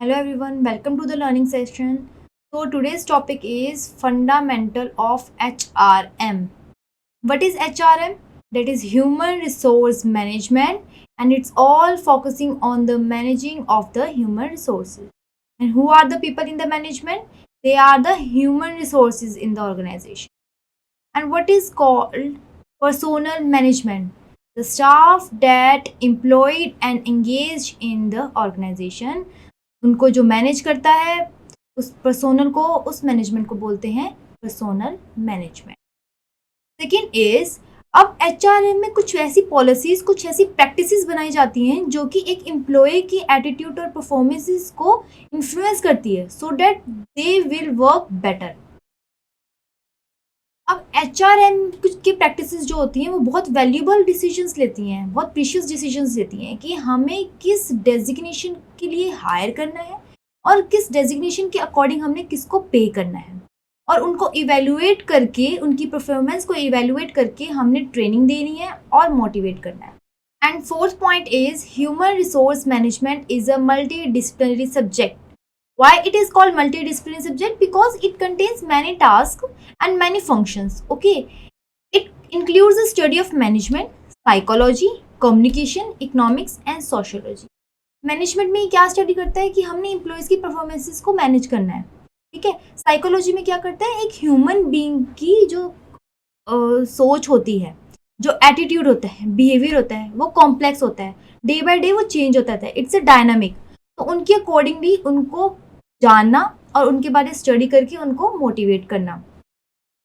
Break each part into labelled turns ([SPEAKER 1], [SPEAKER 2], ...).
[SPEAKER 1] Hello everyone, welcome to the learning session. So today's topic is fundamental of HRM. What is HRM? That is human resource management, and it's all focusing on the managing of the human resources. And who are the people in the management? They are the human resources in the organization. And what is called personal management? The staff that employed and engaged in the organization, उनको जो manage करता है उस personnel को, उस management को बोलते हैं पर्सोनल मैनेजमेंट। सेकेंड इज, अब एचआरएम में कुछ ऐसी पॉलिसीज, कुछ ऐसी प्रैक्टिसेस बनाई जाती हैं जो कि एक एम्प्लॉय की एटीट्यूड और परफॉर्मेंसेस को इन्फ्लुएंस करती है so that they will work better. अब एचआरएम कुछ की प्रैक्टिसेस जो होती हैं वो बहुत वैल्यूएबल डिसीजंस लेती हैं, बहुत प्रीशियस डिसीजंस लेती हैं कि हमें किस डेजिग्नेशन के लिए हायर करना है और किस डेजिग्नेशन के अकॉर्डिंग हमने किसको पे करना है, और उनको इवेल्युएट करके, उनकी परफॉर्मेंस को इवेल्युएट करके हमने ट्रेनिंग देनी है और मोटिवेट करना है। And fourth point is, human resource management is a multi disciplinary subject. Why it is called multidisciplinary subject? Because it contains many tasks and many functions. Okay, it includes the study of management, psychology, communication, economics and sociology. Management में क्या study करता है कि हमने employees की performances को manage करना है, ठीक है। साइकोलॉजी में क्या करता है, एक ह्यूमन बीइंग की जो सोच होती है, जो एटीट्यूड होता है, बिहेवियर होता है, वो कॉम्प्लेक्स होता है, डे बाय डे वो चेंज होता है, इट्स अ डायनामिक। तो उनके अकॉर्डिंगली उनको जानना और उनके बारे में स्टडी करके उनको मोटिवेट करना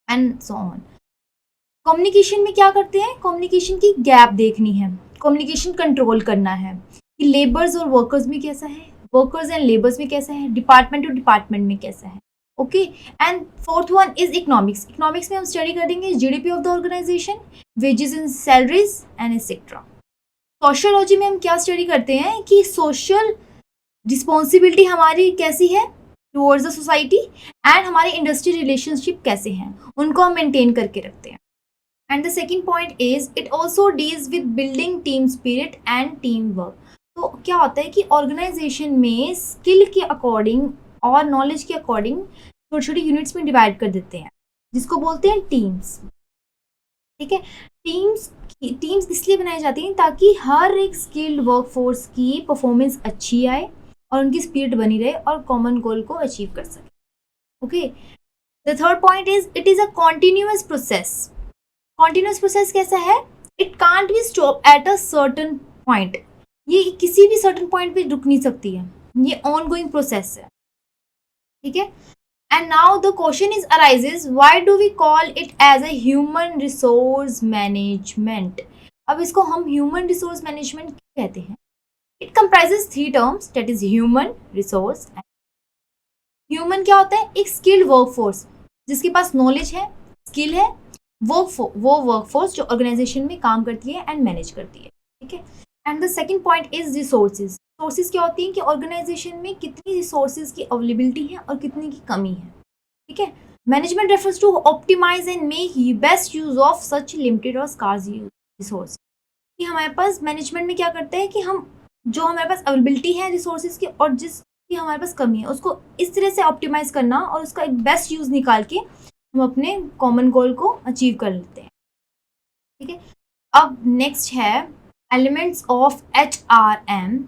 [SPEAKER 1] एंड सो ऑन। कम्युनिकेशन में क्या करते हैं, कम्युनिकेशन की गैप देखनी है, कम्युनिकेशन कंट्रोल करना है कि लेबर्स और वर्कर्स में कैसा है, वर्कर्स एंड लेबर्स में कैसा है, डिपार्टमेंट टू डिपार्टमेंट में कैसा है। Okay, and fourth one is economics. Economics में हम स्टडी करेंगे GDP of the organization, wages and salaries and etcetera. Sociology में हम क्या स्टडी करते हैं कि सोशल रिस्पॉन्सिबिलिटी हमारी कैसी है टूवर्ड्स द सोसाइटी, एंड हमारे इंडस्ट्री रिलेशनशिप कैसे हैं, उनको हम मेंटेन करके रखते हैं। And the second point is, it also deals with building team spirit and team work. तो क्या होता है कि ऑर्गेनाइजेशन में स्किल के अकॉर्डिंग और नॉलेज के अकॉर्डिंग छोटी छोटी यूनिट्स में डिवाइड कर देते हैं, जिसको बोलते हैं टीम्स, ठीक है। टीम्स इसलिए बनाई जाती हैं ताकि हर एक स्किल्ड वर्कफोर्स की परफॉर्मेंस अच्छी आए और उनकी स्पिरिट बनी रहे और कॉमन गोल को अचीव कर सके। Okay, the third point is, it is a continuous process. Continuous process कैसा है, it can't be stop at a certain point. ये किसी भी सर्टन पॉइंट पे रुक नहीं सकती है, ये ऑन गोइंग प्रोसेस है, ठीक है। And now the question is arises, why do we call it as a human resource management. अब इसको हम ह्यूमन रिसोर्स मैनेजमेंट कहते हैं। It comprises three terms, that is human, resource and human क्या होता है, एक skilled workforce जिसके पास knowledge है, skill है, वो workforce जो organization में काम करती है and manage करती है, ठीक है। And the second point is resources. Resources क्या होती हैं कि organization में कितनी resources की availability है और कितनी की कमी है, ठीक है। Management refers to optimize and make best use of such limited or scarce resources. कि हमारे पास मैनेजमेंट में क्या करते हैं कि हम जो हमारे पास अवेलेबिलिटी है रिसोर्सेज की और जिसकी हमारे पास कमी है उसको इस तरह से ऑप्टिमाइज करना और उसका एक बेस्ट यूज निकाल के हम अपने कॉमन गोल को अचीव कर लेते हैं, ठीक है। अब नेक्स्ट है elements of HRM.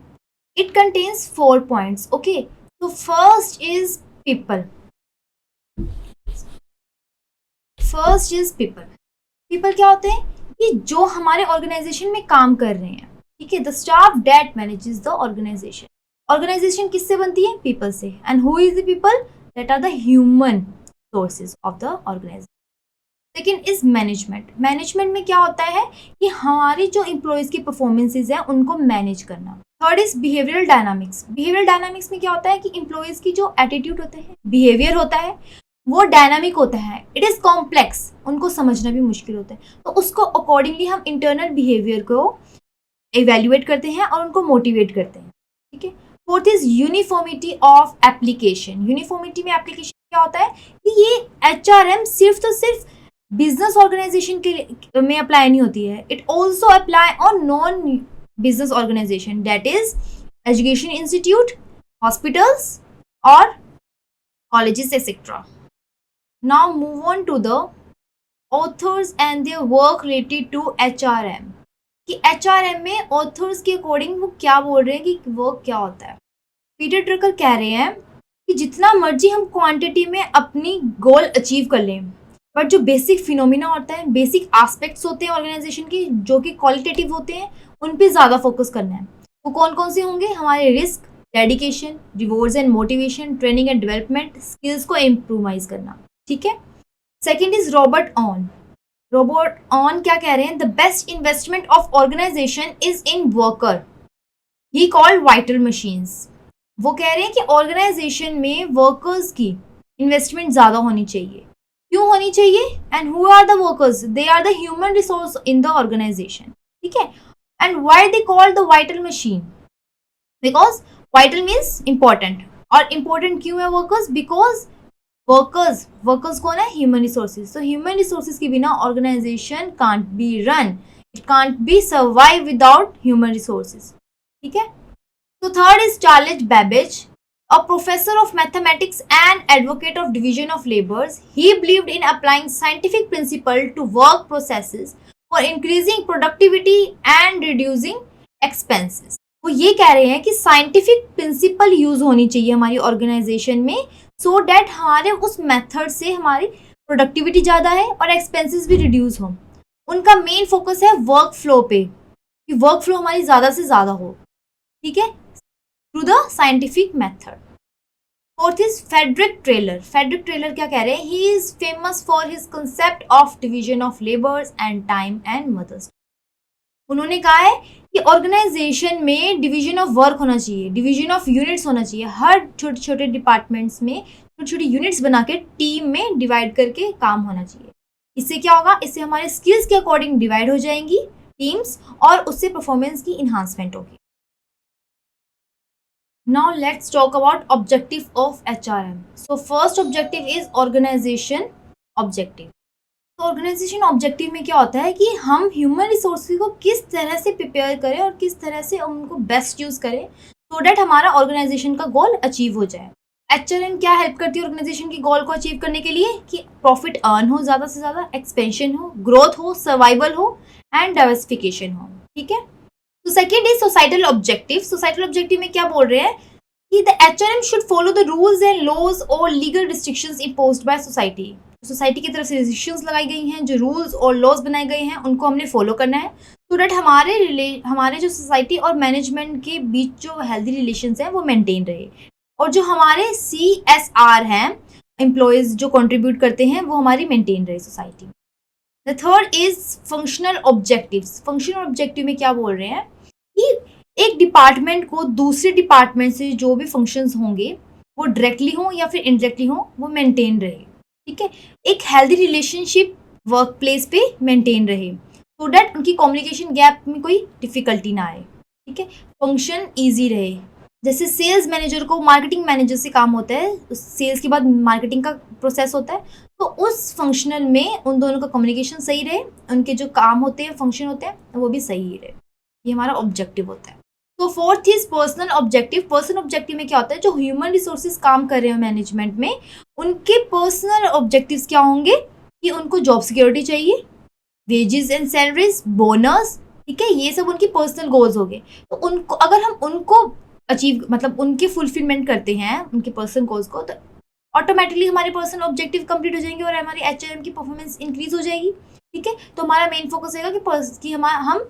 [SPEAKER 1] It contains 4 points. Okay, तो फर्स्ट इज पीपल। पीपल क्या होते हैं कि जो हमारे ऑर्गेनाइजेशन में काम कर रहे हैं, ठीक है। The staff that manages the organization. Organization किससे बनती है, पीपल से। And who is the people, that are the human sources of the organization. Second is management. Management में क्या होता है कि हमारी जो एम्प्लॉयज की परफॉर्मेंसेज हैं उनको मैनेज करना। Third is behavioural dynamics. Behavioural dynamics में क्या होता है कि एम्प्लॉयज की जो एटीट्यूड होता है, बिहेवियर होता है, वो डायनामिक होता है, इट इज कॉम्प्लेक्स, उनको समझना भी मुश्किल होता है। तो उसको अकॉर्डिंगली हम इंटरनल बिहेवियर को इवेल्युएट करते हैं और उनको मोटिवेट करते हैं, ठीक है। Fourth is uniformity of application. Uniformity में एप्लीकेशन क्या होता है कि ये HRM सिर्फ तो सिर्फ बिजनेस ऑर्गेनाइजेशन के में अप्लाई नहीं होती है, it also apply on non business organisation, that is education institute, hospitals or colleges, etc. Now move on to the authors and their work related to HRM. कि HRM में authors के according वो क्या बोल रहे हैं कि वर्क क्या होता है. पीटर ड्रकर कह रहे हैं कि जितना मर्जी हम क्वांटिटी में अपनी गोल अचीव कर लें, बट जो बेसिक फिनोमिना होता है, बेसिक एस्पेक्ट्स होते हैं ऑर्गेनाइजेशन के जो कि क्वालिटेटिव होते हैं, उन पे ज़्यादा फोकस करना है. वो कौन कौन से होंगे? हमारे risk, dedication, rewards and motivation, training and development, skills को इम्प्रूवाइज करना. ठीक है. Second is Robert Owen. Robert Owen क्या कह रहे हैं? The best investment of organisation is in worker, he called vital machines. वो कह रहे हैं कि ऑर्गेनाइजेशन में वर्कर्स की इन्वेस्टमेंट ज़्यादा होनी चाहिए. क्यों होनी चाहिए? And who are the workers? They are the human resource in the organisation. ठीक है. And why they call the vital machine? Because vital means important. और इंपॉर्टेंट क्यों है वर्कर्स? बिकॉज वर्कर्स कौन है? Human resources. तो ह्यूमन रिसोर्सेज के बिना organisation can't be run, it can't be survive without human resources. ठीक है. So third is Charles Babbage, a professor of mathematics and advocate of division of labors. He believed in applying scientific principle to work processes for increasing productivity and reducing expenses. वो ये कह रहे हैं कि scientific principle use होनी चाहिए हमारी organisation में, सो डैट हमारे उस मेथड से हमारी प्रोडक्टिविटी ज़्यादा है और एक्सपेंसेस भी रिड्यूस हो. उनका मेन फोकस है वर्क फ्लो पे, कि वर्क फ्लो हमारी ज़्यादा से ज़्यादा हो. ठीक है. through the scientific method. Fourth is Frederick Taylor. Frederick Taylor क्या कह रहे हैं? He is famous for his concept of division of labors and time and mothers. उन्होंने कहा है कि ऑर्गेनाइजेशन में डिवीजन ऑफ वर्क होना चाहिए, डिवीजन ऑफ यूनिट्स होना चाहिए. हर छोटे छोटे डिपार्टमेंट्स में छोटी छोटी यूनिट्स बना के टीम में डिवाइड करके काम होना चाहिए. इससे क्या होगा? इससे हमारे स्किल्स के अकॉर्डिंग डिवाइड हो जाएंगी टीम्स और उससे परफॉर्मेंस की इन्हांसमेंट होगी. Now let's talk about objective of HRM. So first objective is organization objective. तो ऑर्गेनाइजेशन ऑब्जेक्टिव में क्या होता है कि हम ह्यूमन रिसोर्सेज को किस तरह से प्रिपेयर करें और किस तरह से उनको बेस्ट यूज़ करें सो डैट हमारा ऑर्गेनाइजेशन का गोल अचीव हो जाए. HRM क्या हेल्प करती है ऑर्गेनाइजेशन की गोल को अचीव करने के लिए? कि प्रॉफिट अर्न हो ज़्यादा से ज़्यादा, एक्सपेंशन हो, ग्रोथ हो, सर्वाइवल हो एंड डाइवर्सिफिकेशन हो. ठीक है. तो second is societal objective. Societal objective में क्या बोल रहे हैं कि the HRM should follow the rules and laws और legal restrictions imposed by society. Society की तरफ से रिस्ट्रिक्शंस लगाई गई हैं, जो रूल्स और लॉज बनाए गए हैं उनको हमने फॉलो करना है सो डैट हमारे जो सोसाइटी और मैनेजमेंट के बीच जो हेल्दी रिलेशंस हैं वो मेंटेन रहे. और जो हमारे CSR हैं, एम्प्लॉयज़ जो कंट्रीब्यूट करते हैं, वो हमारी मेंटेन रहे society. The third is functional objectives. Functional objective में क्या बोल रहे हैं कि एक डिपार्टमेंट को दूसरे डिपार्टमेंट से जो भी फंक्शंस होंगे वो डायरेक्टली हो या फिर इनडायरेक्टली हो, वो मेंटेन रहे. ठीक है. एक हेल्दी रिलेशनशिप वर्क प्लेस पे मेंटेन रहे सो डैट उनकी कम्युनिकेशन गैप में कोई डिफिकल्टी ना आए. ठीक है. फंक्शन ईजी रहे. जैसे सेल्स मैनेजर को मार्केटिंग मैनेजर से काम होता है, सेल्स के बाद मार्केटिंग का प्रोसेस होता है, तो उस फंक्शनल में उन दोनों का कम्युनिकेशन सही रहे, उनके जो काम होते हैं, फंक्शन होते हैं, वो भी सही रहे. ये हमारा ऑब्जेक्टिव होता है. तो fourth is personal objective. Personal objective में क्या होता है? जो ह्यूमन रिसोर्सेज काम कर रहे हैं मैनेजमेंट में, उनके पर्सनल ऑब्जेक्टिव्स क्या होंगे कि उनको जॉब सिक्योरिटी चाहिए, वेजेस एंड सैलरीज, बोनस. ठीक है. ये सब उनकी पर्सनल गोल्स हो गए. तो उनको अगर हम उनको अचीव मतलब उनके फुलफिलमेंट करते हैं उनके पर्सनल गोल्स को, तो ऑटोमेटिकली हमारे पर्सनल ऑब्जेक्टिव कंप्लीट हो जाएंगे और हमारी HRM की परफॉर्मेंस इंक्रीज हो जाएगी. ठीक है. तो हमारा मेन फोकस रहेगा कि हम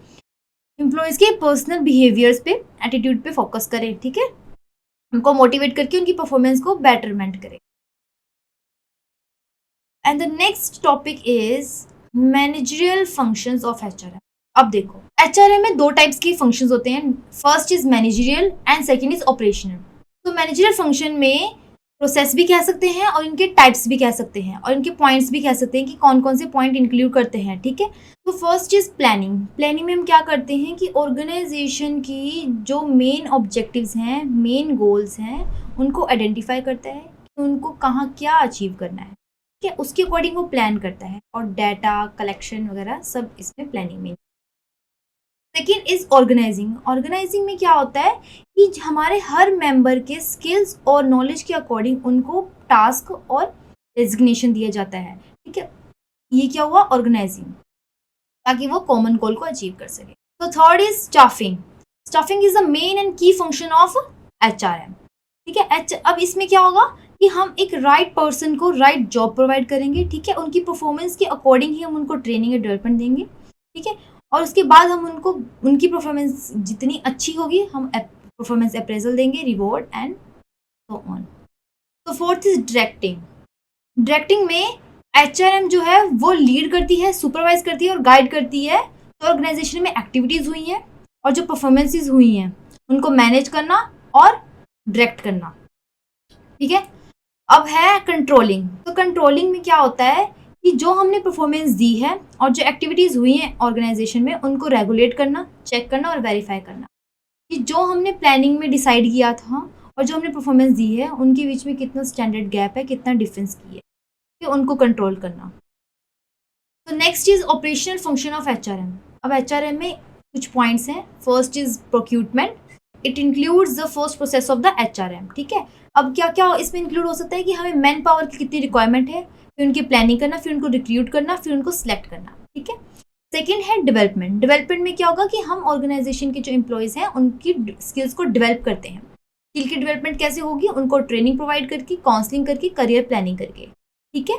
[SPEAKER 1] एम्प्लॉयज़ के पर्सनल बिहेवियर्स पे, एटीट्यूड पे फोकस करें. ठीक है. उनको मोटिवेट करके उनकी परफॉर्मेंस को बेटरमेंट करें. And the next topic is managerial functions of HRM. अब देखो, HRM में दो टाइप्स के फंक्शंस होते हैं. First is managerial and second is operational. तो मैनेजरियल फंक्शन में प्रोसेस भी कह सकते हैं और इनके टाइप्स भी कह सकते हैं और इनके पॉइंट्स भी कह सकते हैं कि कौन कौन से पॉइंट इंक्लूड करते हैं. ठीक है. तो फर्स्ट इज प्लानिंग. प्लानिंग में हम क्या करते हैं कि ऑर्गेनाइजेशन की जो मेन ऑब्जेक्टिव्स हैं, मेन गोल्स हैं, उनको आइडेंटिफाई करता है कि उनको कहाँ क्या अचीव करना है. ठीक है. उसके अकॉर्डिंग वो प्लान करता है और डाटा कलेक्शन वगैरह सब इसमें प्लानिंग में. Second is organising. ऑर्गेनाइजिंग में क्या होता है कि हमारे हर मेंबर के स्किल्स और नॉलेज के अकॉर्डिंग उनको टास्क और डेजिग्नेशन दिया जाता है। ठीक है, ये क्या हुआ, ऑर्गेनाइजिंग, ताकि वो कॉमन गोल को अचीव कर सके। तो third is staffing. Staffing is the main and की फंक्शन ऑफ HRM। ठीक है, अब इसमें क्या होगा कि हम एक राइट पर्सन को राइट जॉब प्रोवाइड करेंगे। ठीक है, उनकी परफॉर्मेंस के अकॉर्डिंग ही हम उनको ट्रेनिंग और डेवलपमेंट देंगे। ठीक है, और उसके बाद हम उनको उनकी परफॉर्मेंस जितनी अच्छी होगी हम परफॉर्मेंस अप्रेजल देंगे, रिवॉर्ड एंड सो ऑन। तो फोर्थ इज डायरेक्टिंग। डायरेक्टिंग में HRM जो है वो लीड करती है, सुपरवाइज करती है और गाइड करती है। तो ऑर्गेनाइजेशन में एक्टिविटीज हुई हैं और जो परफॉर्मेंसेज हुई हैं उनको मैनेज करना और डायरेक्ट करना। ठीक है, अब है कंट्रोलिंग। तो कंट्रोलिंग में क्या होता है कि जो हमने परफॉर्मेंस दी है और जो एक्टिविटीज़ हुई हैं ऑर्गेनाइजेशन में उनको रेगुलेट करना, चेक करना और वेरीफाई करना कि जो हमने प्लानिंग में डिसाइड किया था और जो हमने परफॉर्मेंस दी है उनके बीच में कितना स्टैंडर्ड गैप है, कितना डिफरेंस की है, कि उनको कंट्रोल करना। तो next is operational function of HRM। अब HRM में कुछ पॉइंट्स हैं। First is procurement. It includes the first process of the HRM। ठीक है, अब क्या क्या इसमें इंक्लूड हो सकता है कि हमें मैन पावर की कितनी रिक्वायरमेंट है, फिर उनकी प्लानिंग करना, फिर उनको रिक्रूट करना, फिर उनको सिलेक्ट करना। ठीक है, सेकेंड है डेवलपमेंट। डेवलपमेंट में क्या होगा कि हम ऑर्गेनाइजेशन के जो एम्प्लॉयज़ हैं उनकी स्किल्स को डेवलप करते हैं। स्किल की डेवलपमेंट कैसे होगी, उनको ट्रेनिंग प्रोवाइड करके, काउंसलिंग करके, करियर प्लानिंग करके। ठीक है,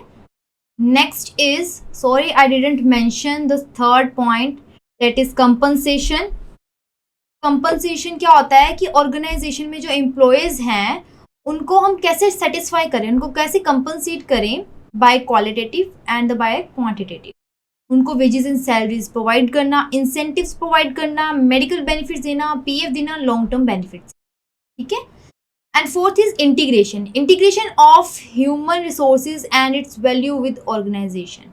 [SPEAKER 1] next is, sorry I didn't mention the third point, that is compensation. Compensation क्या होता है कि ऑर्गेनाइजेशन में जो एम्प्लॉयज़ हैं उनको हम कैसे सेटिस्फाई करें, उनको कैसे कंपनसेट करें, by qualitative and by quantitative. उनको वेजेस एंड सैलरीज प्रोवाइड करना, इंसेंटिव्स प्रोवाइड करना, मेडिकल बेनिफिट्स देना, PF देना, लॉन्ग टर्म बेनिफिट्स। ठीक है, and fourth is integration. Integration of human resources and its value with organisation.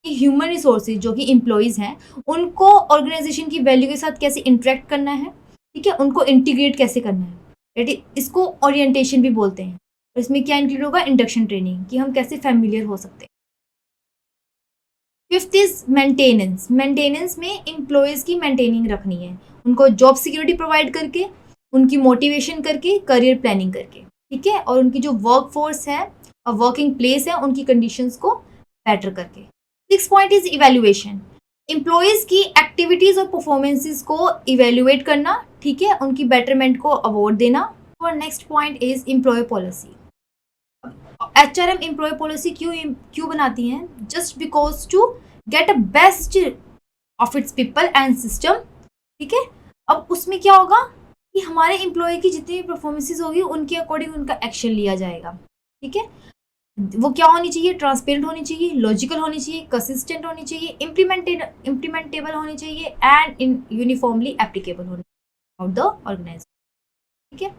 [SPEAKER 1] Human resources जो कि employees हैं उनको ऑर्गेनाइजेशन की वैल्यू के साथ कैसे इंटरेक्ट करना है, ठीक है, उनको इंटीग्रेट कैसे करना है, इसको ओरिएंटेशन भी बोलते हैं। और इसमें क्या इंक्लूड होगा, इंडक्शन ट्रेनिंग, कि हम कैसे फैमिलियर हो सकते हैं। Fifth is maintenance. मेंटेनेंस में एम्प्लॉयज़ की मेंटेनिंग रखनी है, उनको जॉब सिक्योरिटी प्रोवाइड करके, उनकी मोटिवेशन करके, करियर प्लानिंग करके। ठीक है, और उनकी जो वर्क फोर्स है और वर्किंग प्लेस है उनकी कंडीशंस को बेटर करके। Six point is evaluation. Employees की एक्टिविटीज़ और परफॉर्मेंसेस को इवेल्युएट करना, ठीक है, उनकी बेटरमेंट को अवार्ड देना। और next point is employee policy. HRM employee policy क्यों बनाती हैं, just because to get a best of its people and system. ठीक है, अब उसमें क्या होगा कि हमारे एम्प्लॉय की जितनी भी परफॉर्मेंसेस होगी उनके अकॉर्डिंग उनका एक्शन लिया जाएगा। ठीक है, वो क्या होनी चाहिए, ट्रांसपेरेंट होनी चाहिए, लॉजिकल होनी चाहिए, कंसिस्टेंट होनी चाहिए, इम्प्लीमेंटेबल होनी चाहिए एंड यूनिफॉर्मली एप्लीकेबल होनी चाहिए द ऑर्गेनाइजेशन। ठीक है,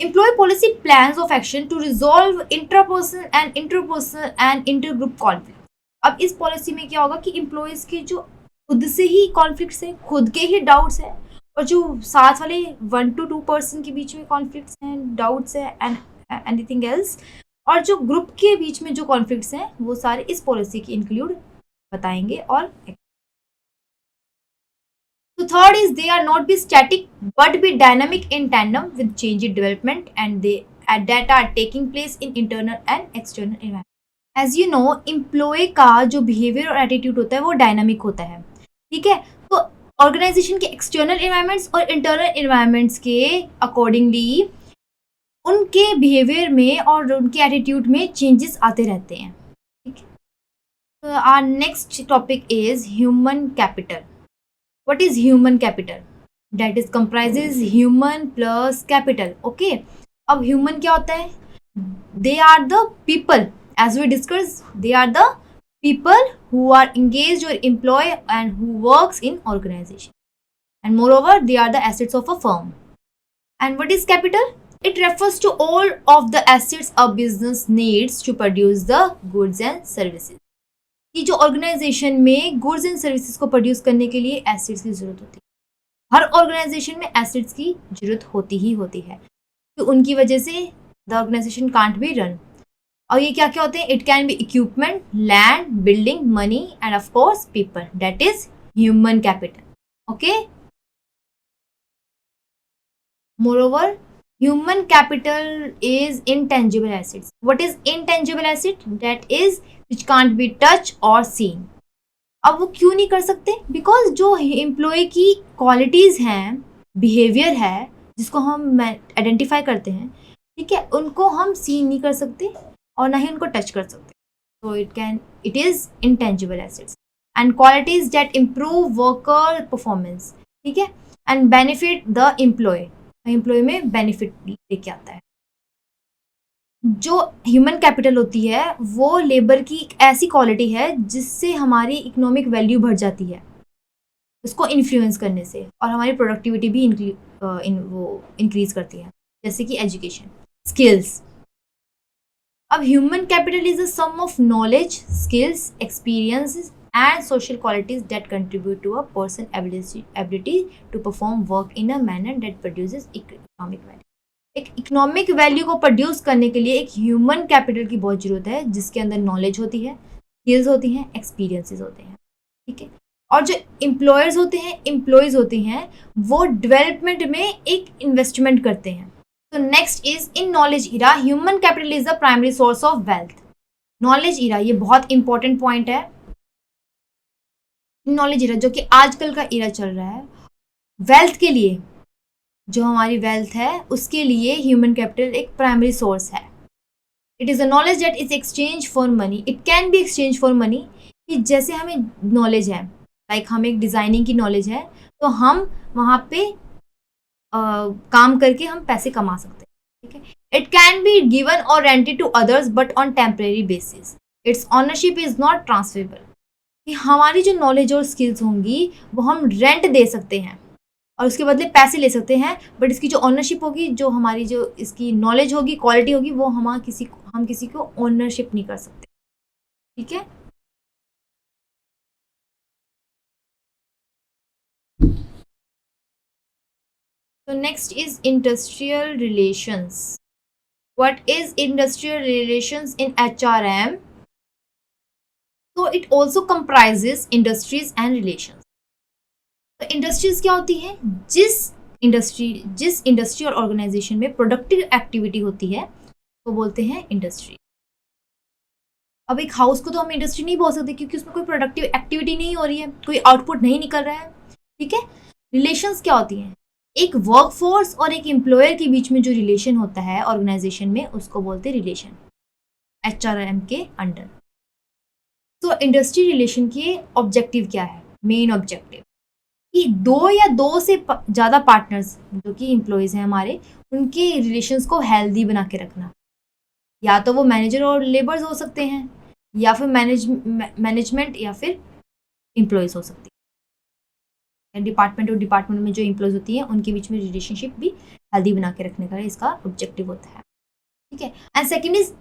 [SPEAKER 1] employee policy plans of action to resolve interpersonal and intergroup conflict. अब इस पॉलिसी में क्या होगा कि एम्प्लॉयज़ के जो खुद से ही कॉन्फ्लिक्ट्स हैं, खुद के ही डाउट्स हैं, और जो साथ वाले 1 to 2 पर्सन के बीच में कॉन्फ्लिक्ट्स हैं, डाउट्स हैं एंड एनीथिंग एल्स, और जो ग्रुप के बीच में जो कॉन्फ्लिक्ट्स हैं वो सारे इस पॉलिसी की इंक्लूड बताएंगे। और तो third is, they are not be static but be dynamic in tandem with change in development and they that are taking place in internal and external environment. As you know, employee का जो behaviour और attitude होता है वो dynamic होता है। ठीक है, तो ऑर्गेनाइजेशन के एक्सटर्नल एनवायरनमेंट्स और इंटरनल एनवायरनमेंट्स के अकॉर्डिंगली उनके बिहेवियर में और उनके एटीट्यूड में चेंजेस आते रहते हैं। ठीक है, तो our next topic is human capital. What is human capital, that is comprises human plus capital. Okay, अब ह्यूमन क्या होता है, they are the people, as we discuss, they are the people who are engaged or employed and who works in organization, and moreover they are the assets of a firm. And what is capital, it refers to all of the assets a business needs to produce the goods and services. कि जो organisation में goods and services को produce करने के लिए assets की जरूरत होती है। हर ऑर्गेनाइजेशन में एसेट्स की जरूरत होती ही होती है, तो उनकी वजह से the organisation can't be run. और ये क्या क्या होते हैं, it can be equipment, land, building, money and of course people, that is human capital. Okay. Moreover, human capital is intangible assets. What is intangible asset? That is which can't be touched or seen. अब वो क्यों नहीं कर सकते? Because जो employ की qualities हैं, behaviour है, जिसको हम आइडेंटिफाई करते हैं, ठीक है, उनको हम सीन नहीं कर सकते और ना ही उनको टच कर सकते. So it is intangible assets and qualities that improve worker performance, ठीक है, and benefit the employee. Employee में बेनिफिट लेके आता है. जो ह्यूमन कैपिटल होती है वो लेबर की एक ऐसी क्वालिटी है जिससे हमारी इकोनॉमिक वैल्यू बढ़ जाती है उसको इन्फ्लुएंस करने से, और हमारी प्रोडक्टिविटी भी वो इंक्रीज करती है, जैसे कि एजुकेशन, स्किल्स. अब human capital is a sum of knowledge, skills, experiences and social qualities that contribute to a person's ability to perform work in a manner that produces economic value. एक economic value को produce करने के लिए एक human capital की बहुत ज़रूरत है, जिसके अंदर नॉलेज होती है, स्किल्स होती हैं, एक्सपीरियंसेस होते हैं, ठीक है. और जो एम्प्लॉयर्स होते हैं वो डेवलपमेंट में एक इन्वेस्टमेंट करते हैं. तो next is in knowledge era, human capital is the primary source of wealth. Knowledge era, ये बहुत इंपॉर्टेंट पॉइंट है. नॉलेज इरा जो कि आजकल का इरा चल रहा है, वेल्थ के लिए, जो हमारी वेल्थ है उसके लिए ह्यूमन कैपिटल एक प्राइमरी सोर्स है. It is a knowledge that is exchange for money. It can be exchange for money, कि जैसे हमें नॉलेज है, लाइक हमें एक डिज़ाइनिंग की नॉलेज है, तो हम वहाँ पे काम करके हम पैसे कमा सकते हैं, ठीक है. It can be given or rented to others but on temporary basis. Its ownership is not transferable. कि हमारी जो नॉलेज और स्किल्स होंगी वो हम रेंट दे सकते हैं और उसके बदले पैसे ले सकते हैं, बट इसकी जो ऑनरशिप होगी, जो हमारी जो इसकी नॉलेज होगी, क्वालिटी होगी, वो हम किसी को ओनरशिप नहीं कर सकते, ठीक है. तो next is industrial relations. What is industrial relations in HRM? So it also comprises industries and relations. तो इंडस्ट्रीज क्या होती है? जिस इंडस्ट्री और ऑर्गेनाइजेशन में प्रोडक्टिव एक्टिविटी होती है वो बोलते हैं इंडस्ट्री. अब एक हाउस को तो हम इंडस्ट्री नहीं बोल सकते क्योंकि उसमें कोई प्रोडक्टिव एक्टिविटी नहीं हो रही है, कोई आउटपुट नहीं निकल रहा है, ठीक है. रिलेशंस क्या होती हैं? एक वर्कफोर्स और एक एम्प्लॉयर के बीच में जो रिलेशन होता है ऑर्गेनाइजेशन में, उसको बोलते हैं रिलेशन, HRM के अंडर. तो इंडस्ट्री रिलेशन के ऑब्जेक्टिव क्या है? मेन ऑब्जेक्टिव कि दो या दो से ज़्यादा पार्टनर्स जो कि एम्प्लॉयज़ हैं हमारे, उनके रिलेशंस को हेल्दी बना के रखना. या तो वो मैनेजर और लेबर्स हो सकते हैं, या फिर मैनेजमेंट, या फिर एम्प्लॉयज़ हो सकती है. डिपार्टमेंट और डिपार्टमेंट में जो एम्प्लॉयज़ होती हैं उनके बीच में रिलेशनशिप भी हेल्दी बना के रखने का इसका ऑब्जेक्टिव होता है, ठीक है. And second is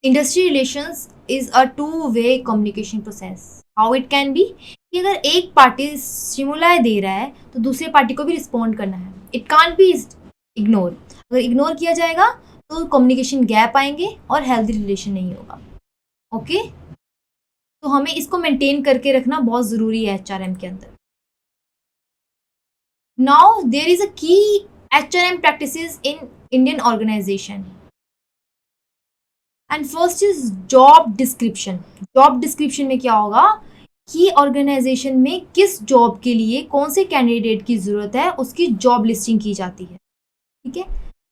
[SPEAKER 1] industry relations is a two way communication process. How it can B, कि अगर एक पार्टी स्टिमुलाई दे रहा है तो दूसरे पार्टी को भी रिस्पॉन्ड करना है. It can't be ignore. अगर इग्नोर किया जाएगा तो कम्युनिकेशन गैप आएंगे और हेल्दी रिलेशन नहीं होगा, ओके. तो हमें इसको मेंटेन करके रखना बहुत ज़रूरी है HRM के अंदर. Now there is a key HRM practices in Indian organisation. And first is job description. Job description में क्या होगा कि ऑर्गेनाइजेशन में किस जॉब के लिए कौन से कैंडिडेट की ज़रूरत है उसकी जॉब लिस्टिंग की जाती है, ठीक है.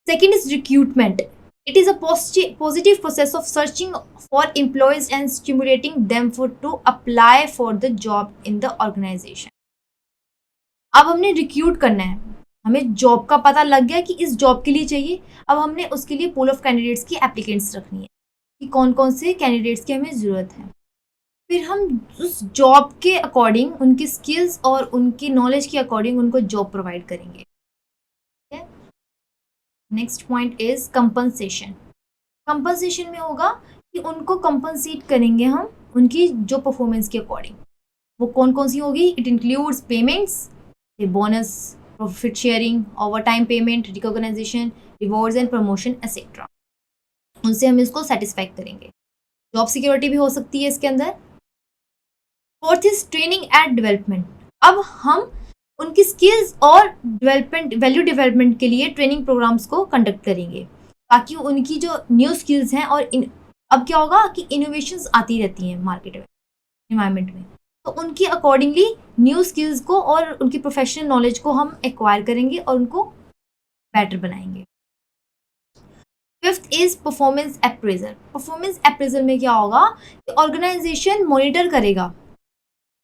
[SPEAKER 1] Second is recruitment. It is a positive process of searching for employees and stimulating them for to apply for the job in the organisation. अब हमने रिक्रूट करना है, हमें जॉब का पता लग गया कि इस जॉब के लिए चाहिए. अब हमने उसके लिए पूल ऑफ कैंडिडेट्स की एप्लीकेंट्स रखनी है कि कौन कौन से कैंडिडेट्स की हमें ज़रूरत है. फिर हम उस जॉब के अकॉर्डिंग, उनकी स्किल्स और उनकी नॉलेज के अकॉर्डिंग उनको जॉब प्रोवाइड करेंगे. Next point is compensation. Compensation में होगा कि उनको कंपनसेट करेंगे हम उनकी जो परफॉर्मेंस के अकॉर्डिंग. वो कौन कौन सी होगी? It includes payments, bonus, profit sharing, over time payment, recognition, rewards and promotion etcetera. उनसे हम इसको सेटिस्फाई करेंगे. जॉब सिक्योरिटी भी हो सकती है इसके अंदर. Fourth is training and development. अब हम उनकी स्किल्स और डेवलपमेंट, वैल्यू डेवलपमेंट के लिए ट्रेनिंग प्रोग्राम्स को कंडक्ट करेंगे, ताकि उनकी जो न्यू स्किल्स हैं और अब क्या होगा कि इनोवेशंस आती रहती हैं मार्केट में, इन्वायरमेंट में, तो उनकी अकॉर्डिंगली न्यू स्किल्स को और उनकी प्रोफेशनल नॉलेज को हम एक्वायर करेंगे और उनको बेटर बनाएंगे। Fifth is performance appraisal. Performance appraisal में क्या होगा कि ऑर्गेनाइजेशन मॉनिटर करेगा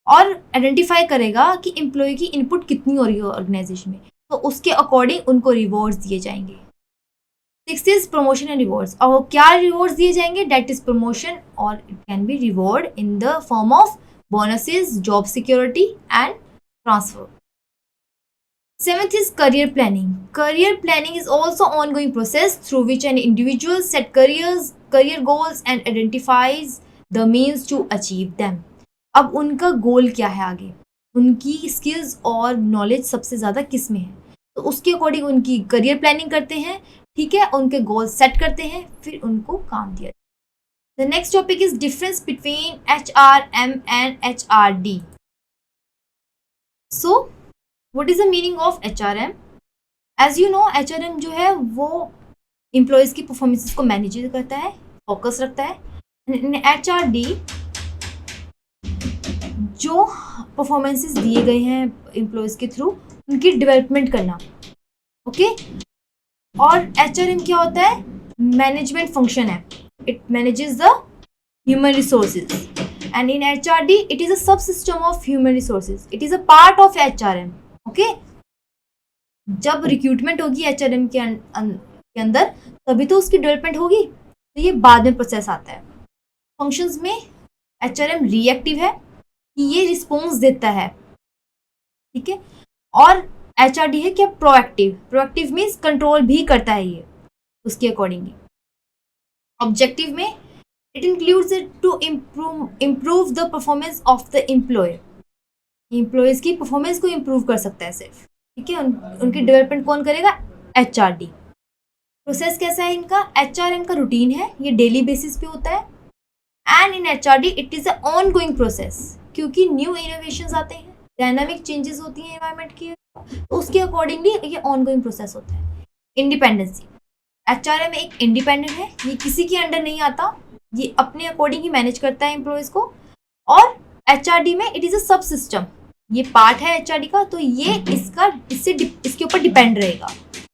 [SPEAKER 1] और आइडेंटिफाई करेगा कि एम्प्लॉय की इनपुट कितनी हो रही है ऑर्गेनाइजेशन में, तो उसके अकॉर्डिंग उनको रिवॉर्ड्स दिए जाएंगे। Six is promotion and rewards. और क्या रिवॉर्ड्स दिए जाएंगे? डेट इज प्रमोशन और it can B reward in the form of bonuses, job security and transfer. Seventh is career planning. Career planning is also ongoing process through which an individual set career goals and identifies the means to achieve them. अब उनका गोल क्या है आगे, उनकी skills और knowledge सबसे ज़्यादा किस में है, तो उसके अकॉर्डिंग उनकी करियर प्लानिंग करते हैं, ठीक है, उनके गोल सेट करते हैं, फिर उनको काम दिया। The next topic is difference between HRM and HRD. So what is the meaning of HRM? As you know, HRM जो है वो एम्प्लॉयज़ की परफॉर्मेंसेस को मैनेज करता है, फोकस रखता है। HRD जो परफॉर्मेंसेस दिए गए हैं एम्प्लॉयज़ के थ्रू, उनकी डेवलपमेंट करना, ओके। और HRM क्या होता है? मैनेजमेंट फंक्शन है, it manages the human resources, and in HRD it is a sub system of human resources, it is a part of HRM, okay. जब रिक्रूटमेंट होगी HRM के अंदर, तभी तो उसकी डेवलपमेंट होगी, तो ये बाद में प्रोसेस आता है। फंक्शंस में HRM रिएक्टिव है कि ये रिस्पॉन्स देता है, ठीक है, और HRD है क्या? प्रोएक्टिव। प्रोएक्टिव मीन्स कंट्रोल भी करता है ये उसके अकॉर्डिंगली। ऑब्जेक्टिव में it includes to improve the performance of the employee. Employees की परफॉर्मेंस को इम्प्रूव कर सकता है सिर्फ, ठीक है। उनकी डेवलपमेंट कौन करेगा? HRD। प्रोसेस कैसा है इनका? HRM का रूटीन है, ये डेली बेसिस पे होता है, and in HRD it is a on going process, क्योंकि न्यू इनोवेशंस आते हैं, डायनामिक चेंजेस होती हैं एनवायरनमेंट की, तो उसके अकॉर्डिंगली ये ऑन गोइंग प्रोसेस होता है। इंडिपेंडेंसी, HRM एक इंडिपेंडेंट है, ये किसी के अंडर नहीं आता, ये अपने अकॉर्डिंग ही मैनेज करता है एम्प्लॉयज को। और HRD में it is a sub system, ये पार्ट है HRD का, तो ये इसके ऊपर डिपेंड रहेगा,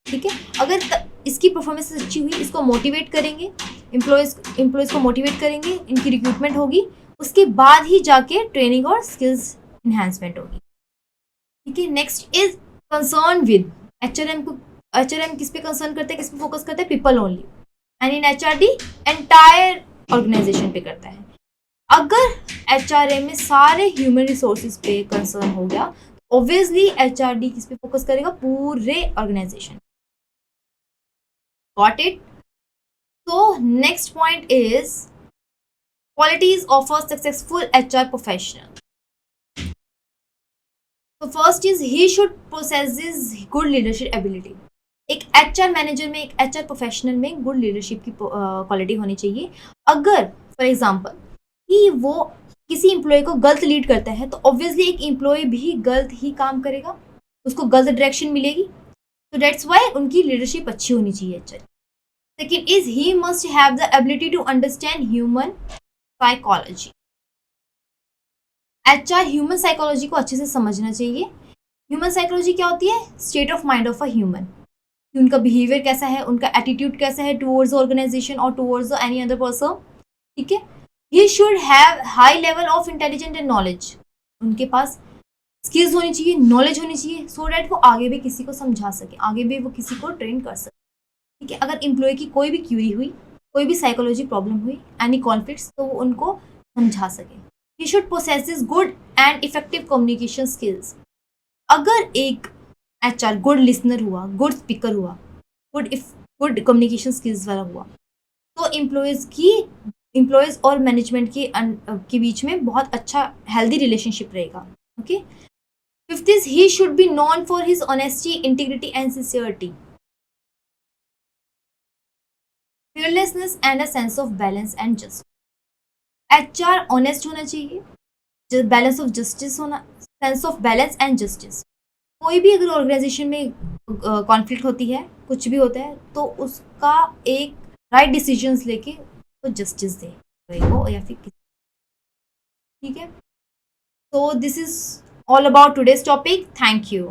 [SPEAKER 1] ठीक है। अगर इसकी परफॉर्मेंस अच्छी हुई, इसको मोटिवेट करेंगे, एम्प्लॉयज को मोटिवेट करेंगे, इनकी रिक्रूटमेंट होगी, उसके बाद ही जाके ट्रेनिंग और स्किल्स इन्हांसमेंट होगी, ठीक है। Next is concern with. HRM किस पे कंसर्न करता है, किस पे फोकस करता है? People only, and in HRD entire organisation पे करता है। अगर HRM में सारे ह्यूमन रिसोर्सेज पे कंसर्न हो गया, ऑब्वियसली HRD किस पे फोकस करेगा? पूरे organisation. Got it? So next point is qualities of a successful HR professional. So first is he should possesses good leadership ability. एक HR मैनेजर में, एक HR प्रोफेशनल में गुड लीडरशिप की quality होनी चाहिए। अगर फॉर एग्जांपल कि वो किसी एम्प्लॉय को गलत लीड करता है, तो ऑब्वियसली एक एम्प्लॉय भी गलत ही काम करेगा, उसको गलत डायरेक्शन मिलेगी, तो दैट्स वाई उनकी लीडरशिप अच्छी होनी चाहिए HR। Second is he must have the ability to understand human psychology. HR human psychology को अच्छे से समझना चाहिए। ह्यूमन साइकोलॉजी क्या होती है? State of mind of a human, उनका बिहेवियर कैसा है, उनका एटीट्यूड कैसा है टुवर्ड्स ऑर्गेनाइजेशन और टुवर्ड्स एनी अदर पर्सन, ठीक है। He should have high level of intelligent and knowledge, उनके पास स्किल्स होनी चाहिए, नॉलेज होनी चाहिए, सो डैट वो आगे भी किसी को समझा सके, आगे भी वो किसी को ट्रेन कर सके, ठीक है। अगर एम्प्लॉय की कोई भी क्यूरी हुई, कोई भी साइकोलॉजी प्रॉब्लम हुई, एनी कॉन्फ्लिक्ट्स, तो वो उनको समझा सके। He should possesses good and effective communication skills. अगर एक HR गुड लिसनर हुआ, गुड स्पीकर हुआ, गुड कम्युनिकेशन स्किल्स वाला हुआ, तो एम्प्लॉयज़ और मैनेजमेंट के बीच में बहुत अच्छा हेल्दी रिलेशनशिप रहेगा, okay. Fifth is he should be known for his honesty, integrity and sincerity, fearlessness and a sense of balance and justice. HR honest होना चाहिए, बैलेंस ऑफ जस्टिस होना, sense of balance and justice, कोई भी अगर organisation में conflict होती है, कुछ भी होता है, तो उसका एक राइट डिसीजंस लेके तो जस्टिस दे वो या फिर ठीक है। So this is all about today's topic. Thank you.